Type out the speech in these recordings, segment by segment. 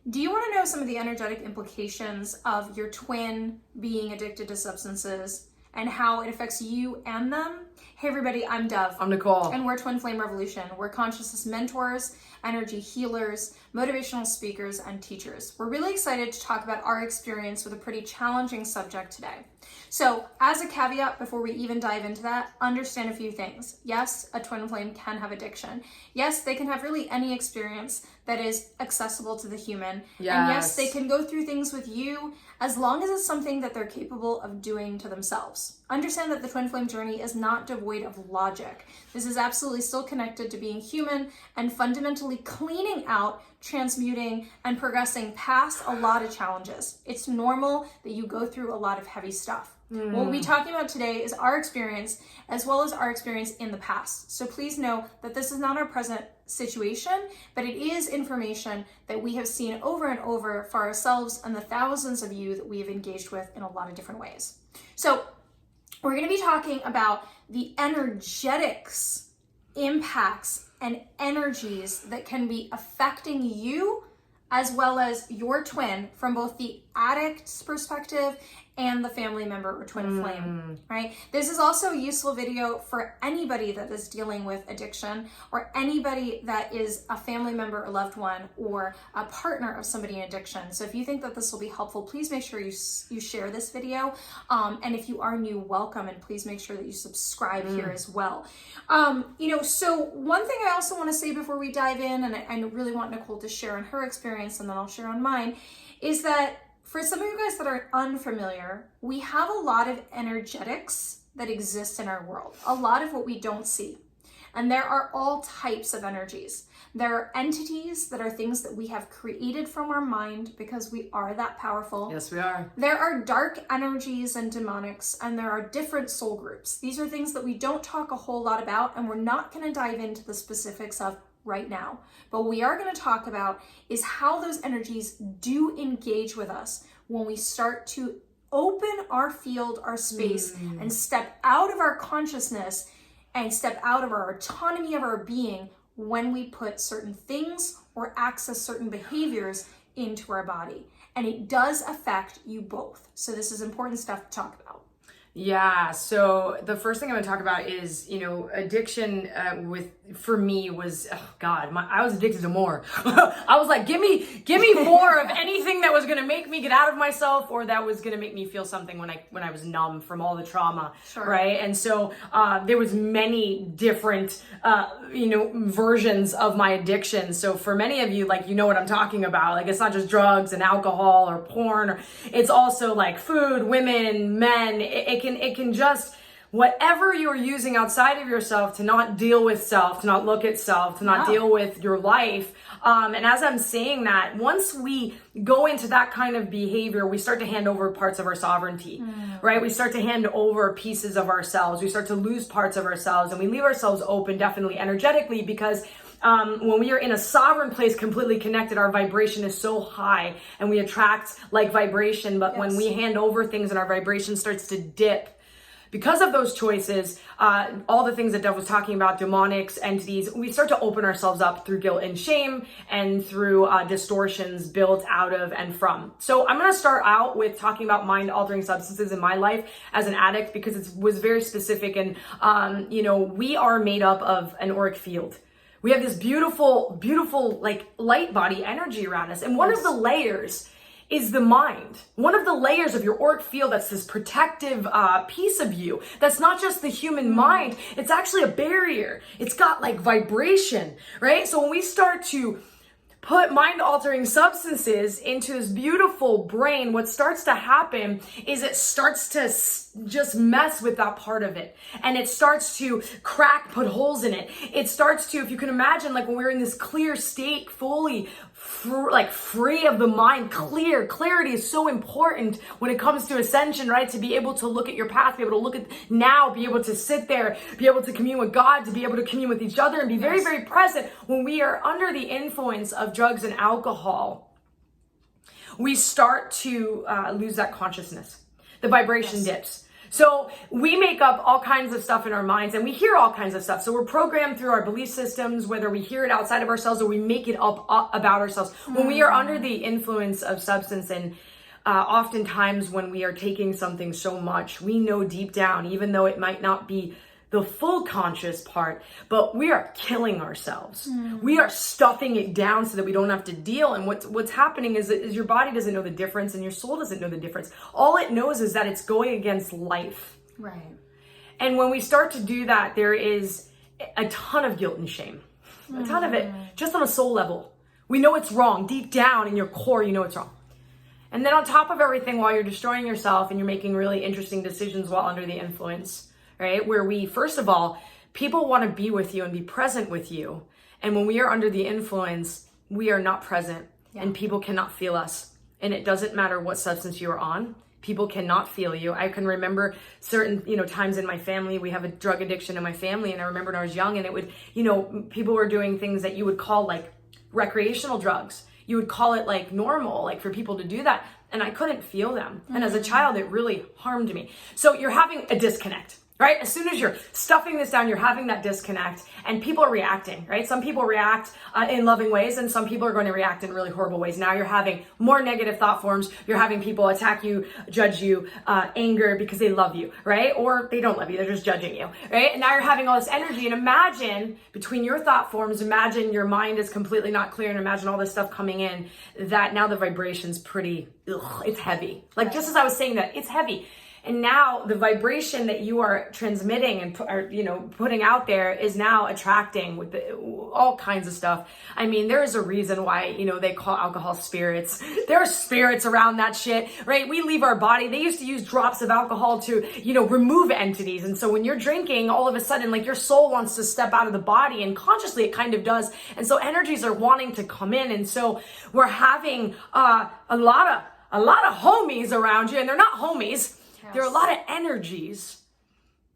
Do you want to know some of the energetic implications of your twin being addicted to substances and how it affects you and them? Hey everybody, I'm Dov. I'm Nicole. And we're Twin Flame Revolution. We're consciousness mentors, energy healers, motivational speakers, and teachers. We're really excited to talk about our experience with a pretty challenging subject today. So as a caveat, before we even dive into that, understand a few things. Yes, a twin flame can have addiction. Yes, they can have really any experience that is accessible to the human. Yes. And yes, they can go through things with you as long as it's something that they're capable of doing to themselves. Understand that the twin flame journey is not devoid of logic. This is absolutely still connected to being human and fundamentally cleaning out, transmuting, and progressing past a lot of challenges. It's normal that you go through a lot of heavy stuff. What we'll be talking about today is our experience as well as our experience in the past. So please know that this is not our present situation, but it is information that we have seen over and over for ourselves and the thousands of you that we have engaged with in a lot of different ways. So we're going to be talking about the energetics, impacts, and energies that can be affecting you as well as your twin from both the addict's perspective and the family member or twin flame, right? This is also a useful video for anybody that is dealing with addiction or anybody that is a family member or loved one or a partner of somebody in addiction. So if you think that this will be helpful, please make sure you share this video. And if you are new, welcome, and please make sure that you subscribe here as well. So one thing I also want to say before we dive in, and I really want Nicole to share on her experience and then I'll share on mine, is that for some of you guys that are unfamiliar, we have a lot of energetics that exist in our world, a lot of what we don't see. And there are all types of energies. There are entities that are things that we have created from our mind because we are that powerful. Yes, we are. There are dark energies and demonics, and there are different soul groups. These are things that we don't talk a whole lot about, and we're not going to dive into the specifics of right now. But what we are going to talk about is how those energies do engage with us when we start to open our field, our space, and step out of our consciousness and step out of our autonomy of our being when we put certain things or access certain behaviors into our body. And it does affect you both. So this is important stuff to talk about. Yeah, so the first thing I'm going to talk about is, addiction for me was, I was addicted to more. I was like, give me more of anything that was going to make me get out of myself or that was going to make me feel something when I was numb from all the trauma, right? And so there was many different, versions of my addiction. So for many of you, you know what I'm talking about. Like, it's not just drugs and alcohol or porn, it's also like food, women, men. It can just, whatever you're using outside of yourself to not deal with self, to not look at self, to not deal with your life. And as I'm saying that, once we go into that kind of behavior, we start to hand over parts of our sovereignty, right? We start to hand over pieces of ourselves. We start to lose parts of ourselves, and we leave ourselves open, definitely energetically, because when we are in a sovereign place, completely connected, our vibration is so high and we attract like vibration. But when we hand over things and our vibration starts to dip, because of those choices, all the things that Dov was talking about, demonics, entities, we start to open ourselves up through guilt and shame and through distortions built out of and from. So I'm going to start out with talking about mind-altering substances in my life as an addict because it was very specific. And, we are made up of an auric field. We have this beautiful, beautiful, light body energy around us. And one of the layers is the mind. One of the layers of your auric field that's this protective piece of you. That's not just the human mind. It's actually a barrier. It's got vibration, right? So when we start to put mind-altering substances into this beautiful brain, what starts to happen is it starts to just mess with that part of it. And it starts to crack, put holes in it. It starts to, if you can imagine, when we're in this clear state, fully free of the mind, clarity is so important when it comes to ascension, right? To be able to look at your path, be able to look at now, be able to sit there, be able to commune with God, to be able to commune with each other and be very, very present. When we are under the influence of drugs and alcohol, we start to lose that consciousness. The vibration dips. So we make up all kinds of stuff in our minds and we hear all kinds of stuff. So we're programmed through our belief systems, whether we hear it outside of ourselves or we make it up about ourselves. When we are under the influence of substance, and oftentimes when we are taking something so much, we know deep down, even though it might not be the full conscious part, but we are killing ourselves. We are stuffing it down so that we don't have to deal. And what's happening is your body doesn't know the difference and your soul doesn't know the difference. All it knows is that it's going against life. Right. And when we start to do that, there is a ton of guilt and shame, a ton of it, just on a soul level. We know it's wrong. Deep down in your core, you know it's wrong. And then on top of everything, while you're destroying yourself and you're making really interesting decisions while under the influence, right? Where we, first of all, people want to be with you and be present with you. And when we are under the influence, we are not present and people cannot feel us. And it doesn't matter what substance you are on. People cannot feel you. I can remember certain, times in my family, we have a drug addiction in my family. And I remember when I was young and it would, people were doing things that you would call like recreational drugs. You would call it like normal, like for people to do that. And I couldn't feel them. And as a child, it really harmed me. So you're having a disconnect. Right? As soon as you're stuffing this down, you're having that disconnect and people are reacting, right? Some people react in loving ways and some people are going to react in really horrible ways. Now you're having more negative thought forms. You're having people attack you, judge you, anger because they love you, right? Or they don't love you. They're just judging you, right? And now you're having all this energy, and imagine between your thought forms, imagine your mind is completely not clear, and imagine all this stuff coming in, that now the vibration's pretty, it's heavy. Like just as I was saying that, it's heavy. And now the vibration that you are transmitting and putting out there is now attracting with all kinds of stuff. I mean, there is a reason why, they call alcohol spirits. There are spirits around that shit, right? We leave our body. They used to use drops of alcohol to, remove entities. And so when you're drinking, all of a sudden, like your soul wants to step out of the body, and consciously it kind of does. And so energies are wanting to come in. And so we're having a lot of homies around you, and they're not homies. There are a lot of energies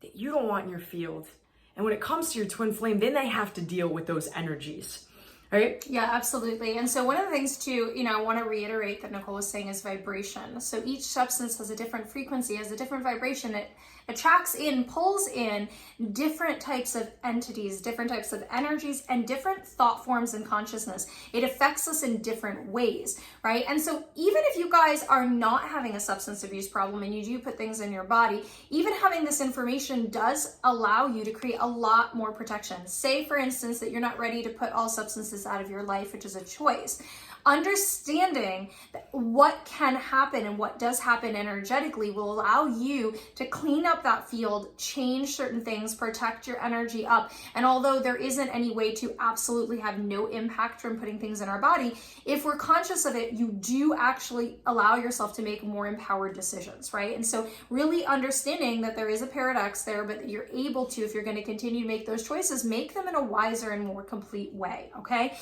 that you don't want in your field. And when it comes to your twin flame, then they have to deal with those energies, right? Yeah, absolutely. And so one of the things too, I want to reiterate that Nicole was saying is vibration. So each substance has a different frequency, has a different vibration. It attracts in, pulls in different types of entities, different types of energies, and different thought forms and consciousness. It affects us in different ways, right? And so even if you guys are not having a substance abuse problem and you do put things in your body, even having this information does allow you to create a lot more protection. Say, for instance, that you're not ready to put all substances out of your life, which is a choice. Understanding what can happen and what does happen energetically will allow you to clean up that field, change certain things, protect your energy up. And although there isn't any way to absolutely have no impact from putting things in our body, if we're conscious of it, you do actually allow yourself to make more empowered decisions, right? And so really understanding that there is a paradox there, but that you're able to, if you're going to continue to make those choices, make them in a wiser and more complete way, okay?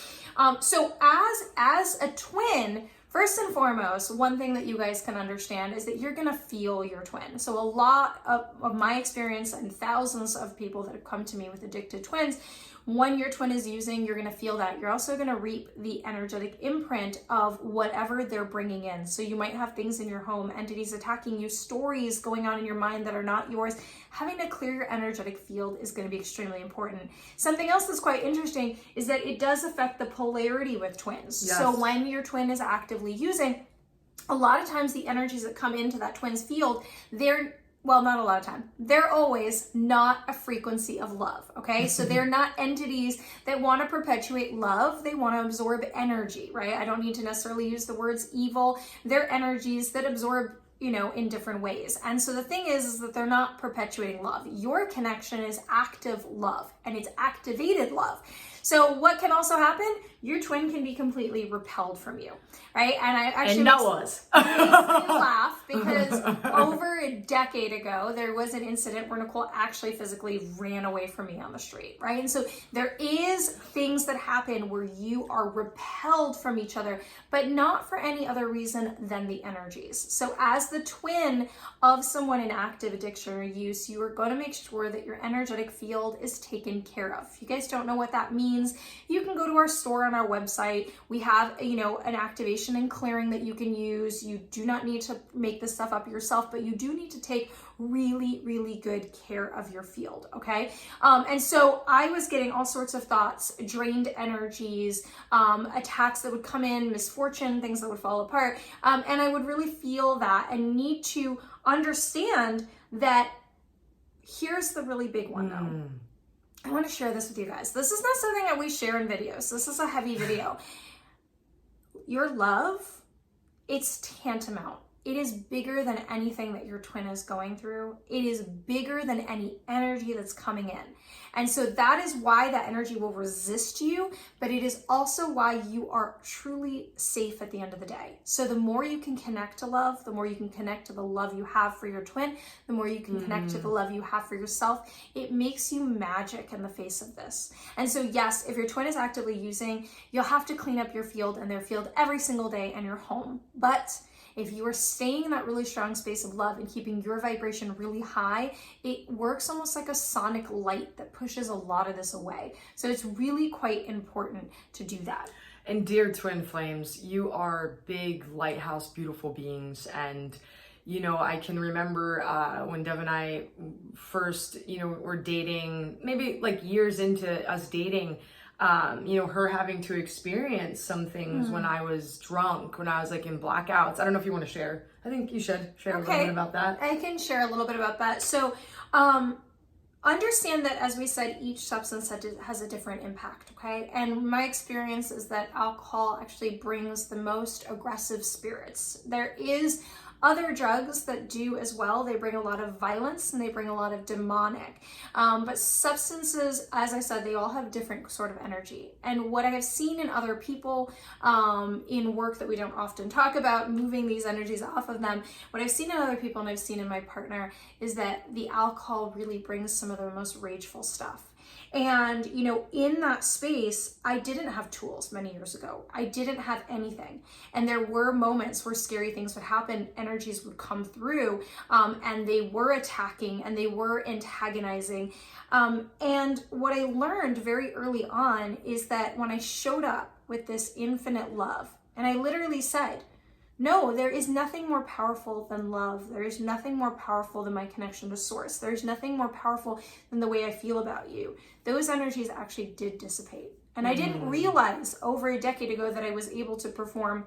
So as a twin, first and foremost, one thing that you guys can understand is that you're going to feel your twin. So a lot of my experience and thousands of people that have come to me with addicted twins, when your twin is using, you're going to feel that. You're also going to reap the energetic imprint of whatever they're bringing in. So you might have things in your home, entities attacking you, stories going on in your mind that are not yours. Having to clear your energetic field is going to be extremely important. Something else that's quite interesting is that it does affect the polarity with twins. Yes. So when your twin is actively using, a lot of times the energies that come into that twin's field, not a lot of time. They're always not a frequency of love, okay? So they're not entities that want to perpetuate love. They want to absorb energy, right? I don't need to necessarily use the words evil. They're energies that absorb, in different ways. And so the thing is that they're not perpetuating love. Your connection is active love, and it's activated love. So what can also happen? Your twin can be completely repelled from you, right? And I actually makes me laugh because over a decade ago, there was an incident where Nicole actually physically ran away from me on the street, right? And so there is things that happen where you are repelled from each other, but not for any other reason than the energies. So as the twin of someone in active addiction or use, you are going to make sure that your energetic field is taken care of. If you guys don't know what that means, routines, you can go to our store on our website. We have, an activation and clearing that you can use. You do not need to make this stuff up yourself, but you do need to take really, really good care of your field, okay? And so I was getting all sorts of thoughts, drained energies, attacks that would come in, misfortune, things that would fall apart. And I would really feel that and need to understand that. Here's the really big one though. I want to share this with you guys. This is not something that we share in videos. This is a heavy video. Your love, it's tantamount. It is bigger than anything that your twin is going through. It is bigger than any energy that's coming in. And so that is why that energy will resist you, but it is also why you are truly safe at the end of the day. So the more you can connect to love, the more you can connect to the love you have for your twin, the more you can connect to the love you have for yourself, it makes you magic in the face of this. And so yes, if your twin is actively using, you'll have to clean up your field and their field every single day in your home. But if you are staying in that really strong space of love and keeping your vibration really high, it works almost like a sonic light that pushes a lot of this away. So it's really quite important to do that. And dear twin flames, you are big, lighthouse, beautiful beings. And, I can remember when Dov and I first, were dating, maybe like years into us dating, her having to experience some things when I was drunk, when I was like in blackouts. I don't know if you want to share. I think you should share a little bit about that. I can share a little bit about that. So, understand that, as we said, each substance has a different impact, okay? And my experience is that alcohol actually brings the most aggressive spirits. There is other drugs that do as well. They bring a lot of violence and they bring a lot of demonic. But substances, as I said, they all have different sort of energy. And what I have seen in other people in work that we don't often talk about, moving these energies off of them, what I've seen in other people and I've seen in my partner is that the alcohol really brings some of the most rageful stuff. And, in that space, I didn't have tools many years ago. I didn't have anything. And there were moments where scary things would happen, energies would come through, and they were attacking and they were antagonizing. And what I learned very early on is that when I showed up with this infinite love, and I literally said, no, there is nothing more powerful than love. There is nothing more powerful than my connection to source. There's nothing more powerful than the way I feel about you. Those energies actually did dissipate. And I didn't realize over a decade ago that I was able to perform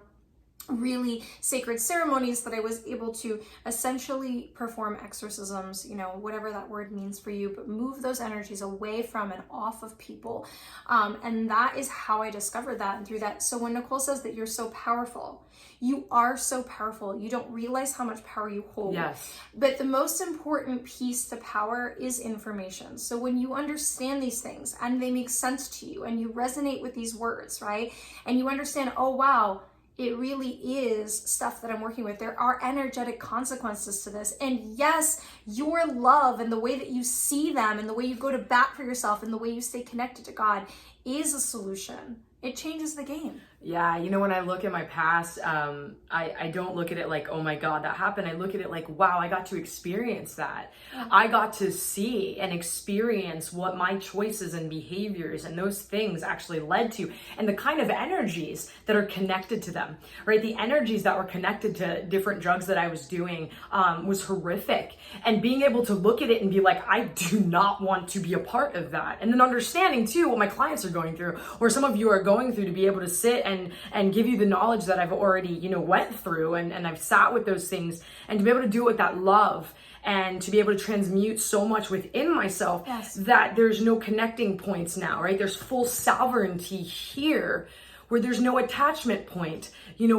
really sacred ceremonies, that I was able to essentially perform exorcisms, whatever that word means for you, but move those energies away from and off of people. And that is how I discovered that and through that. So when Nicole says that you're so powerful, you are so powerful. You don't realize how much power you hold. Yes. But the most important piece to power is information. So when you understand these things and they make sense to you and you resonate with these words, right? And you understand, oh, wow, it really is stuff that I'm working with. There are energetic consequences to this. And yes, your love and the way that you see them and the way you go to bat for yourself and the way you stay connected to God is a solution. It changes the game. Yeah, when I look at my past, I don't look at it like, oh my God, that happened. I look at it like, wow, I got to experience that. I got to see and experience what my choices and behaviors and those things actually led to, and the kind of energies that are connected to them, right? The energies that were connected to different drugs that I was doing was horrific. And being able to look at it and be like, I do not want to be a part of that. And then understanding too what my clients are going through, or some of you are going through, to be able to sit and give you the knowledge that I've already, went through, and I've sat with those things, and to be able to do it with that love, and to be able to transmute so much within myself that there's no connecting points now, right? There's full sovereignty here, where there's no attachment point,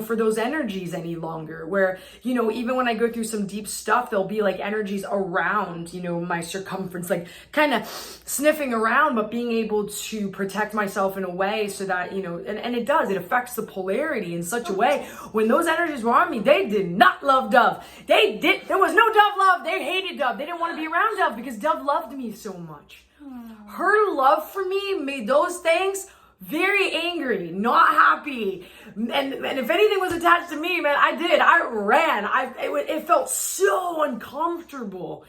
for those energies any longer, where, even when I go through some deep stuff, there'll be like energies around, my circumference, like kind of sniffing around, but being able to protect myself in a way so that, and it does, it affects the polarity in such a way. When those energies were on me, they did not love Dov. There was no Dov love. They hated Dov. They didn't want to be around Dov because Dov loved me so much. Her love for me made those things very angry, not happy. And if anything was attached to me, man, I ran. It felt so uncomfortable,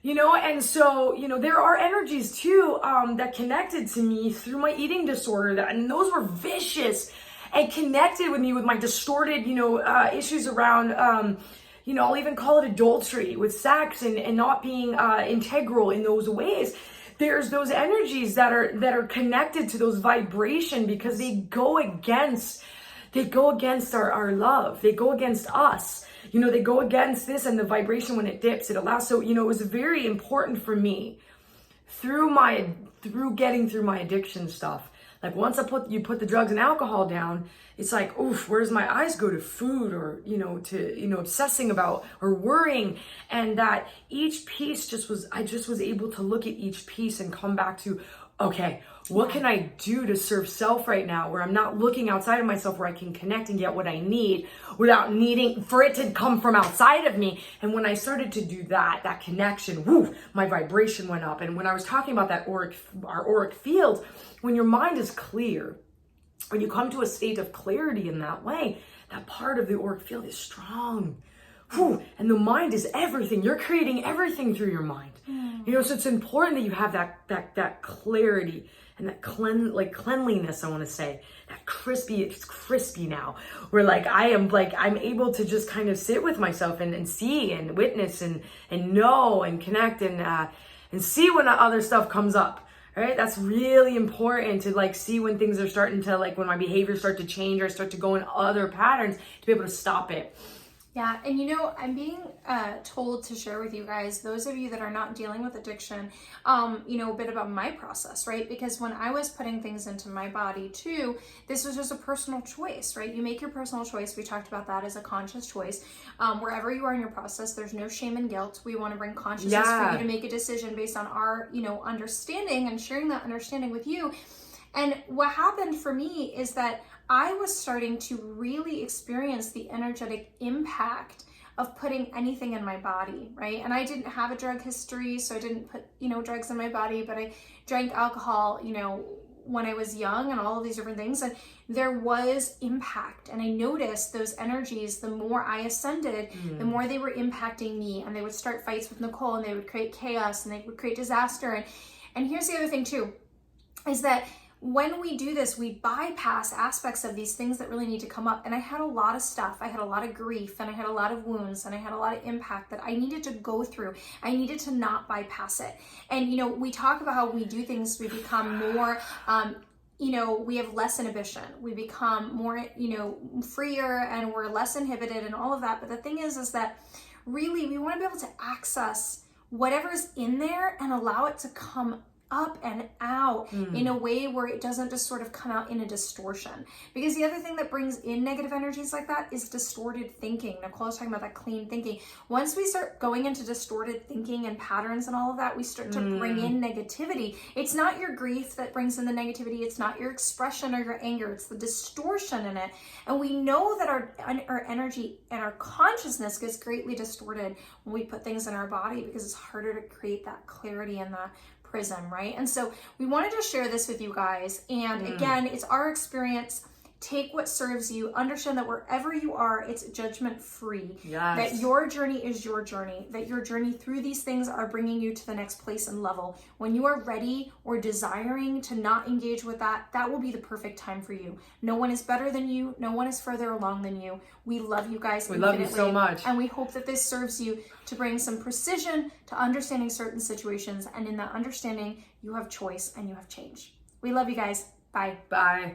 And so, there are energies too, that connected to me through my eating disorder, and those were vicious and connected with me with my distorted, issues around, I'll even call it adultery with sex and not being integral in those ways. There's those energies that are connected to those vibration because they go against our love. They go against us. They go against this, and the vibration when it dips, it allows. So, it was very important for me through getting through my addiction stuff. Like once you put the drugs and alcohol down, it's like, oof, where's my eyes go to food or, to obsessing about or worrying. And that each piece I just was able to look at each piece and come back to, okay, what can I do to serve self right now where I'm not looking outside of myself, where I can connect and get what I need without needing for it to come from outside of me. And when I started to do that connection, woo, my vibration went up. And when I was talking about our auric field, when your mind is clear, when you come to a state of clarity in that way, that part of the auric field is strong. Whew, and the mind is everything. You're creating everything through your mind. So it's important that you have that clarity and that cleanliness, I want to say, that crispy, it's crispy now, where I'm able to just kind of sit with myself and see and witness and know and connect and see when other stuff comes up. Right? That's really important to see when things are starting to when my behaviors start to change or start to go in other patterns, to be able to stop it. Yeah, and I'm being told to share with you guys, those of you that are not dealing with addiction, a bit about my process, right? Because when I was putting things into my body too, this was just a personal choice, right? You make your personal choice. We talked about that as a conscious choice. Wherever you are in your process, there's no shame and guilt. We want to bring consciousness for you to make a decision based on our, understanding and sharing that understanding with you. And what happened for me is that I was starting to really experience the energetic impact of putting anything in my body, right? And I didn't have a drug history, so I didn't put, drugs in my body, but I drank alcohol, when I was young and all of these different things. And there was impact. And I noticed those energies, the more I ascended, the more they were impacting me. And they would start fights with Nicole, and they would create chaos, and they would create disaster. And here's the other thing too, is that when we do this, we bypass aspects of these things that really need to come up. And I had a lot of stuff. I had a lot of grief, and I had a lot of wounds, and I had a lot of impact that I needed to go through. I needed to not bypass it. And, we talk about how we do things, we become more, we have less inhibition. We become more, freer, and we're less inhibited and all of that. But the thing is that really we want to be able to access whatever's in there and allow it to come up and out in a way where it doesn't just sort of come out in a distortion. Because the other thing that brings in negative energies like that is distorted thinking. Nicole was talking about that clean thinking. Once we start going into distorted thinking and patterns and all of that, we start to bring in negativity. It's not your grief that brings in the negativity. It's not your expression or your anger. It's the distortion in it. And we know that our energy and our consciousness gets greatly distorted when we put things in our body, because it's harder to create that clarity and that prism, right? And so we wanted to share this with you guys. And again, it's our experience. Take what serves you. Understand that wherever you are, it's judgment free. Yes. That your journey is your journey. That your journey through these things are bringing you to the next place and level. When you are ready or desiring to not engage with that, that will be the perfect time for you. No one is better than you. No one is further along than you. We love you guys infinitely. We love you so much. And we hope that this serves you to bring some precision to understanding certain situations. And in that understanding, you have choice and you have change. We love you guys. Bye. Bye.